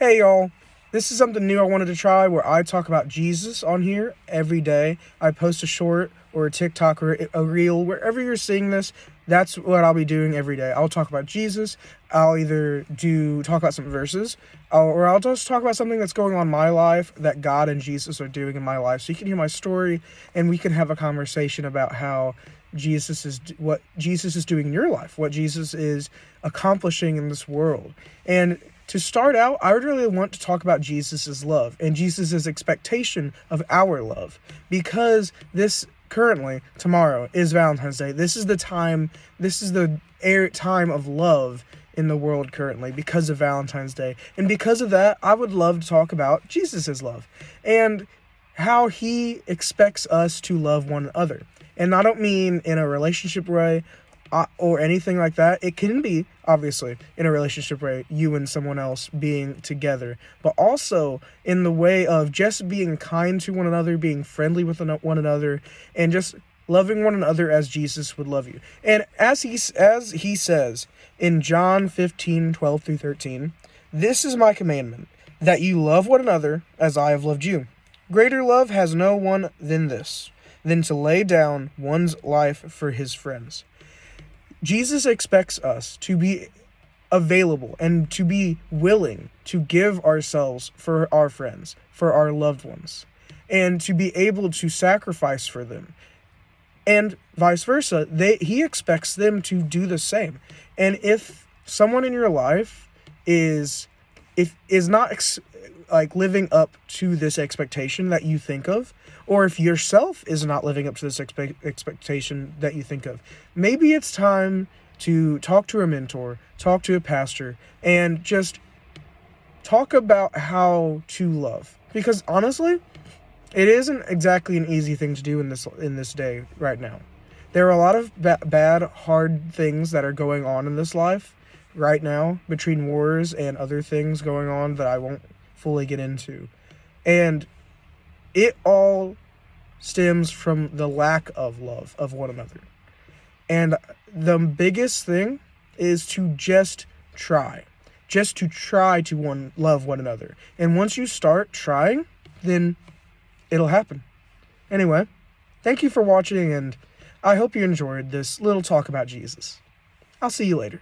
Hey y'all, this is something new I wanted to try where I talk about Jesus on here every day. I post a short or a TikTok or a reel, wherever you're seeing this, that's what I'll be doing every day. I'll talk about Jesus. I'll either talk about some verses, or I'll just talk about something that's going on in my life that God and Jesus are doing in my life. So you can hear my story and we can have a conversation about how what Jesus is doing in your life, what Jesus is accomplishing in this world. And to start out, I would really want to talk about Jesus' love and Jesus' expectation of our love, because tomorrow is Valentine's Day. This is the time of love in the world currently because of Valentine's Day. And because of that, I would love to talk about Jesus' love and how he expects us to love one another. And I don't mean in a relationship way or anything like that. It can be, obviously, in a relationship way, you and someone else being together, but also in the way of just being kind to one another, being friendly with one another, and just loving one another as Jesus would love you. And as he says in John 15:12-13, "This is my commandment, that you love one another as I have loved you. Greater love has no one than this, than to lay down one's life for his friends." Jesus expects us to be available and to be willing to give ourselves for our friends, for our loved ones, and to be able to sacrifice for them. And vice versa, he expects them to do the same. And if someone in your life is not living up to this expectation that you think of, or if yourself is not living up to this expectation that you think of, maybe it's time to talk to a mentor, talk to a pastor, and just talk about how to love. Because honestly, it isn't exactly an easy thing to do in this day right now. There are a lot of bad, hard things that are going on in this life right now, between wars and other things going on that I won't fully get into. And it all stems from the lack of love of one another. And the biggest thing is to just try to love one another. And once you start trying, then it'll happen. Anyway, thank you for watching, and I hope you enjoyed this little talk about Jesus. I'll see you later.